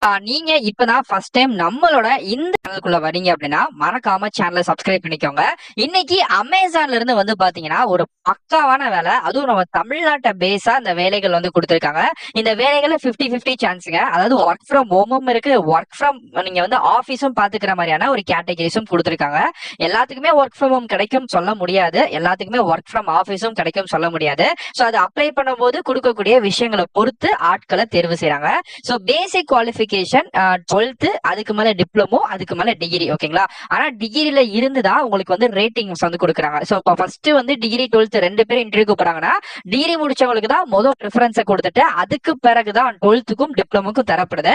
நீங்க இப்பதான் first time நம்மளோட இந்த சேனலுக்குள்ள வரீங்க அப்படின்னா மறக்காம சேனலை சப்ஸ்கிரைப் பண்ணிக்கோங்க. இன்னைக்கு அமேசான்ல இருந்து வந்து பாத்தீங்கன்னா ஒரு பக்காவான வேலை, அதுவும் நம்ம தமிழ்நாட்டை பேஸா இந்த வேலைகள் வந்து கொடுத்திருக்காங்க. இந்த வேலைகளை 50-50 சான்ஸுங்க. அதாவது ஒர்க் ஃப்ரம் ஹோமும் இருக்கு, ஒர்க் ஃப்ரம் நீங்க வந்து ஆபீஸும் பாத்துக்கிற மாதிரியான ஒரு கேட்டகரிஸும் கொடுத்திருக்காங்க. எல்லாத்துக்குமே ஒர்க் ஃப்ரம் ஹோம் கிடைக்கும் சொல்ல முடியாது, எல்லாத்துக்குமே ஒர்க் ஃப்ரம் ஆபீஸும் கிடைக்கும் சொல்ல முடியாது. சோ அதை அப்ளை பண்ணும்போது கொடுக்கக்கூடிய விஷயங்களை பொறுத்து ஆட்களை தேர்வு செய்யறாங்க. சோ பேசிக் குவாலிஃபிகேஷன் 12th, அதுக்கு மேல டிப்ளமோ, அதுக்கு மேல டிகிரி. ஓகேங்களா? ஆனா டிகிரில இருந்துதான் உங்களுக்கு வந்து ரேட்டிங்ஸ் வந்து கொடுக்குறாங்க. சோ இப்போ ஃபர்ஸ்ட் வந்து டிகிரி 12th ரெண்டு பேரும் இன்டர்வியூ போறாங்கன்னா டிகிரி முடிச்சவங்களுக்கு தான் முதல் ப்ரிஃபரன்ஸை கொடுத்துட்டு அதுக்கு பிறகுதான் 12க்கும் டிப்ளமோக்கும் தரப்படுது.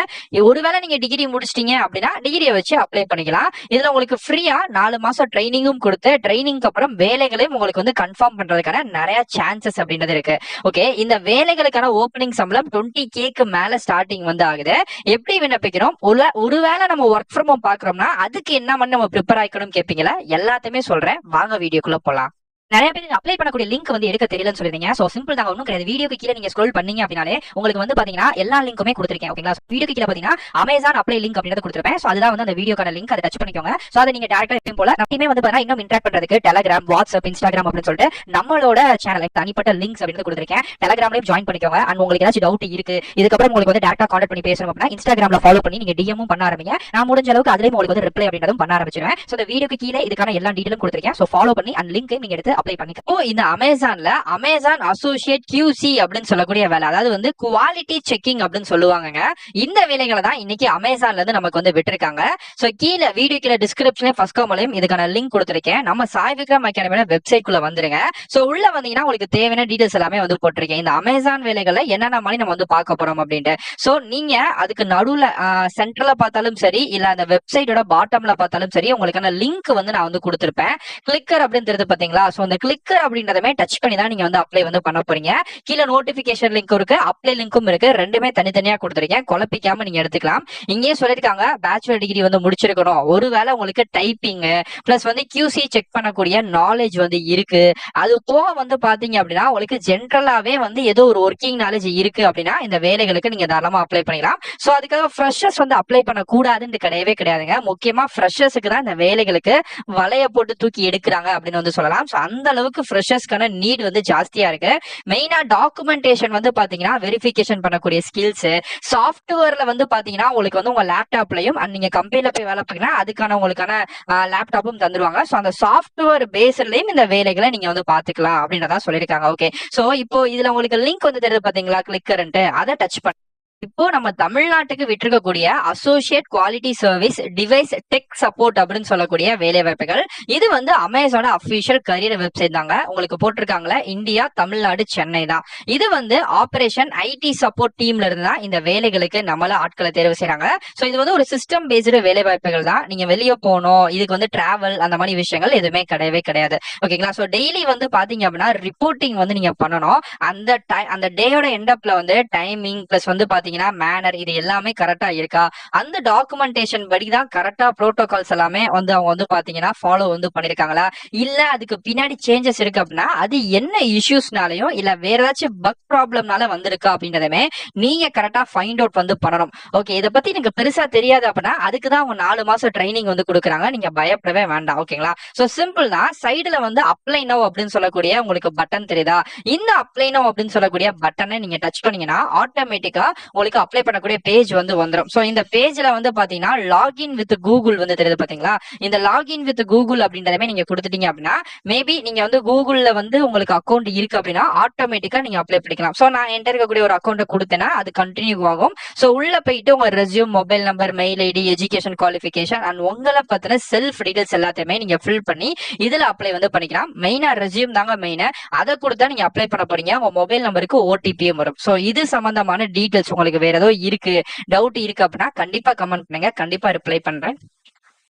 ஒருவேளை நீங்க டிகிரி முடிச்சிட்டீங்க அப்படின்னா டிகிரியை வச்சு அப்ளை பண்ணிக்கலாம். இதுல உங்களுக்கு ஃப்ரீயா 4 மாசம் ட்ரைனிங்கும் கொடுத்து ட்ரைனிங்க்கு அப்புறம் வேலைகளையும் உங்களுக்கு வந்து கன்ஃபார்ம் பண்றதுக்கான நிறைய சான்சஸ் அப்படின்றது இருக்கு. ஓகே, இந்த வேலைகளுக்கான ஓப்பனிங் சம்பளம் 20K மேல ஸ்டார்டிங் வந்து ஆகுது. எப்படி விண்ணப்பிக்கிறோம்? ஒருவேளை நம்ம ஒர்க் ஃப்ரம் ஹோம் பாக்குறோம்னா அதுக்கு என்ன பண்ணி நம்ம ப்ரிப்பேர் ஆயிக்கணும் கேட்பீங்களா? எல்லாத்தையுமே சொல்றேன், வாங்க வீடியோக்குள்ள போலாம். நிறைய பேர் அப்ளை பண்ணக்கூடிய லிங்க் வந்து எடுக்க தெரியலன்னு சொல்றீங்க. சோ சிம்பிள் தான், ஒன்றும் கிடையாது. வீடியோக்கு கீழே நீங்க ஸ்க்ரோல் பண்ணீங்க அப்படினாலே உங்களுக்கு வந்து பாத்தீங்கன்னா எல்லா லிங்க்குமே கொடுத்திருக்கேன். ஓகேங்களா? வீடியோக்கு கீழே பாத்தீங்கன்னா அமேசான் அப்ளை லிங்க் அப்படின்றத கொடுத்திருப்பேன். சோ அதுதான் வந்து அந்த வீடியோக்கான லிங்க், அதை டச் பண்ணிக்கோங்க. சோ அதை நீங்க டைரக்டா எப்பவும் போல நம்மளுமே வந்து பாத்தீங்கன்னா இன்னும் இன்டராக்ட் பண்றதுக்கு டெலிகிராம், வாட்ஸ்அப், இன்ஸ்டாகிராம் அப்படின்னு சொல்லிட்டு நம்மளோட சேனல் தனிப்பட்ட லிங்க்ஸ் அப்படின்னு கொடுத்திருக்கேன். டெலிகிராம்லயும் ஜாயின் பண்ணிக்கோங்க. அண்ட் உங்களுக்கு ஏதாச்சும் டவுட் இருக்கு, இதுக்கப்புறம் உங்களுக்கு வந்து டேரக்டா கான்டாக்ட் பண்ணி பேசணும் அப்படின்னா இன்ஸ்டாகிராம்ல ஃபாலோ பண்ணி நீங்க டிஎம்மும் பண்ண ஆரம்பிங்க. நான் முடிஞ்ச அளவுக்கு அதுலயும் உங்களுக்கு வந்து ரிப்ளை அப்படின்றதும் பண்ண ஆரம்பிச்சிருவேன். சோ இந்த வீடியோக்கு கீழே இதுக்கான எல்லா டீடைலும் கொடுத்திருக்கேன். சோ ஃபாலோ பண்ணி அந்த லிங்க் நீங்க எடுத்து அப்ளை பண்ணிக்கோ. இந்த அமேசான்ல அமேசான் அசோசியேட் QC அப்படின்னு சொல்லக்கூடிய வேலை, அதாவது வந்து குவாலிட்டி செக்கிங் அப்படின்னு சொல்லுவாங்க. இந்த வேலைகளை தான் இன்னைக்கு அமேசான்ல இருந்து நமக்கு வந்து விட்டுருக்காங்க. சோ கீழே வீடியோ கீழே டிஸ்கிரிப்ஷன்ல ஃபர்ஸ்ட் கமெண்ட்லயும் இதுக்கான லிங்க் கொடுத்திருக்கேன். நம்ம சாய் விக்ரம் அகாடமியோட வெப்சைட் குள்ள வந்துருங்க. சோ உள்ள வந்தீங்கன்னா உங்களுக்கு தேவையான டீடைல்ஸ் எல்லாமே வந்து போட்டிருக்கேன். இந்த அமேசான் வேலைகளை என்னென்ன மாதிரி நம்ம வந்து பார்க்க போறோம் அப்படின்ட்டு. சோ நீங்க அதுக்கு நடுவுல சென்டர்ல பார்த்தாலும் சரி, இல்ல அந்த வெப்சைட்டோட பாட்டம்ல பார்த்தாலும் சரி, உங்களுக்கான லிங்க் வந்து நான் வந்து கொடுத்திருப்பேன். கிளிக்கர் அப்படின்னு தெரியுது பாத்தீங்களா? சோ அந்த கிளிக்கர் அப்படின்றதுமே டச் பண்ணி தான் நீங்க வந்து அப்ளை வந்து பண்ண போறீங்க. கீழே நோட்டிபிகேஷன் லிங்க் இருக்கு, அப்ளை லிங்க்கும் இருக்கு. ரெண்டுமே தனித்தனியா கொடுத்திருக்கேன், குழப்பிக்காம நீங்க எடுத்துக்கலாம். இங்கேயே சொல்லிருக்காங்க பேச்சுலர் டிகிரி வந்து முடிச்சிருக்கணும். ஒருவேளை உங்களுக்கு டைப்பிங் பிளஸ் வந்து QC செக் பண்ணக்கூடிய நாலேஜ் வந்து இருக்கு. அது போக வந்து பாத்தீங்க அப்படின்னா உங்களுக்கு ஜென்ரலாவே வந்து ஏதோ ஒரு ஒர்க்கிங் நாலேஜ் இருக்கு அப்படின்னா இந்த வேலைகளுக்கு நீங்க தாராளமா அப்ளை பண்ணிக்கலாம். சோ அதுக்காக ஃப்ரெஷர்ஸ் வந்து அப்ளை பண்ண கூடாதுன்னு கிடையவே கிடையாதுங்க. முக்கியமா ஃப்ரெஷர்ஸுக்கு தான் இந்த வேலைகளுக்கு வலைய போட்டு தூக்கி எடுக்கிறாங்க அப்படின்னு வந்து சொல்லலாம். சோ அந்த அளவுக்கு ஃப்ரெஷர்ஸ்க்கான நீட் வந்து ஜாஸ்தியா இருக்கு. மெயினா டாக்குமெண்டேஷன் வந்து பாத்தீங்கன்னா வெரிஃபிகேஷன் பண்ணக்கூடிய ஸ்கில்ஸ், சாஃப்ட்வேர்ல வந்து பாத்தீங்கன்னா உங்களுக்கு வந்து உங்க லேப்டாப்லயும் நீங்க கம்பெனில போய் வேலை பார்த்தீங்கன்னா அதுக்கான உங்களுக்கான லேப்டாப்பும் தந்துருவாங்க. சோ அந்த சாஃப்ட்வேர் பேஸ்லயும் இந்த வேலைகளை நீங்க வந்து பாத்துக்கலாம் அப்படின்றதா சொல்லியிருக்காங்க. ஓகே, சோ இப்போ இதுல உங்களுக்கு லிங்க் வந்து தெரியுது பாத்தீங்களா, கிளிக்கர்ன்ட்டு, அதை டச் பண்ணி இப்போ நம்ம தமிழ்நாட்டுக்கு விட்டிருக்கக்கூடிய associate quality service device tech support அப்படின்னு சொல்லக்கூடிய வேலை வாய்ப்புகள். இது வந்து அமேசானோட அபிஷியல் கரியர் வெப்சைட் தாங்க. உங்களுக்கு போட்டிருக்காங்களா இந்தியா, தமிழ்நாடு, சென்னை தான். இது வந்து ஆபரேஷன் IT சப்போர்ட் டீம்ல இருந்து தான் இந்த வேலைகளுக்கு நம்மள ஆட்களை தேர்வு செய்யறாங்க. சோ இது வந்து ஒரு சிஸ்டம் பேஸ்டு வேலை வாய்ப்புகள் தான். நீங்க வெளியே போகணும், இதுக்கு வந்து டிராவல் அந்த மாதிரி விஷயங்கள் எதுவுமே கிடையவே கிடையாது. ஓகேங்களா? சோ டெய்லி வந்து பாத்தீங்க அப்படின்னா ரிப்போர்ட்டிங் வந்து நீங்க பண்ணணும். அந்த டேயோட எண்டப்ல வந்து டைமிங் பிளஸ் வந்து பாத்தீங்கன்னா மேனர் இது எல்லாமே கரெக்டா இருக்கா, அந்த டாக்குமெண்டேஷன் படி தான் கரெக்டா புரோட்டோகால்ஸ் எல்லாமே வந்து அவங்க வந்து பாத்தீங்கன்னா ஃபாலோ வந்து பண்ணிருக்காங்களா, இல்ல அதுக்கு பின்னாடி சேஞ்சஸ் இருக்கு அப்படின்னா அது என்ன இஷ்யூஸ்னாலயும் இல்ல வேற ஏதாச்சும் பக் ப்ராப்ளம்னால வந்திருக்கா அப்படின்றதுமே நீங்க கரெக்டா ஃபைண்ட் அவுட் வந்து பண்ணணும். ஓகே, இதை பத்தி எனக்கு பெருசா தெரியாது அப்படின்னா அதுக்கு தான் அவங்க 4 மாசம் ட்ரைனிங் வந்து கொடுக்குறாங்க. நீங்க பயப்படவே வேண்டாம். ஓகேங்களா? சோ சிம்பிள் தான். சைடுல வந்து அப்ளை நவ் அப்படின்னு சொல்லக்கூடிய உங்களுக்கு பட்டன் தெரியுதா? இந்த அப்ளை நவ் அப்படின்னு சொல்லக்கூடிய பட்டனை நீங்க டச் பண்ணீங்கன்னா ஆட்டோமேட்டிக்கா உங்களுக்கு அப்ளை பண்ணக்கூடிய பேஜ் வந்து வந்துடும். சோ இந்த பேஜ்ல வந்து பாத்தீங்கன்னா லாகின் வித் கூகுள் வந்து தெரியுது பாத்தீங்களா? இந்த லாகின் வித் கூகுள் அப்படின்றதே நீங்க கொடுத்துட்டீங்க அப்படின்னா மேபி நீங்க வந்து கூகுள்ல வந்து உங்களுக்கு அக்கௌண்ட் இருக்கு அப்படின்னா ஆட்டோமேட்டிக்கா நீங்க அப்ளை பண்ணிக்கலாம். சோ நான் என்கிட்ட இருக்கக்கூடிய ஒரு அக்கௌண்ட் கொடுத்தேன்னா அது கண்டினியூ ஆகும். சோ உள்ள போயிட்டு உங்க resume, mobile number, mail ID, education qualification and உங்களை பத்தின செல்ஃப் டீடைல்ஸ் எல்லாத்தையுமே நீங்க ஃபில் பண்ணி இதுல அப்ளை வந்து பண்ணிக்கலாம். மெயினா ரெஸ்யூம் தாங்க மெயின். அதை கொடுத்தா நீங்க அப்ளை பண்ண போறீங்க. உங்க மொபைல் நம்பருக்கு OTPயும் வரும். சோ இது சம்பந்தமான டீடைல்ஸ் உங்களுக்கு வேற ஏதோ இருக்கு, டவுட் இருக்கு அப்படின்னா கண்டிப்பா கமெண்ட் பண்ணுங்க, கண்டிப்பா ரிப்ளை பண்றேன்.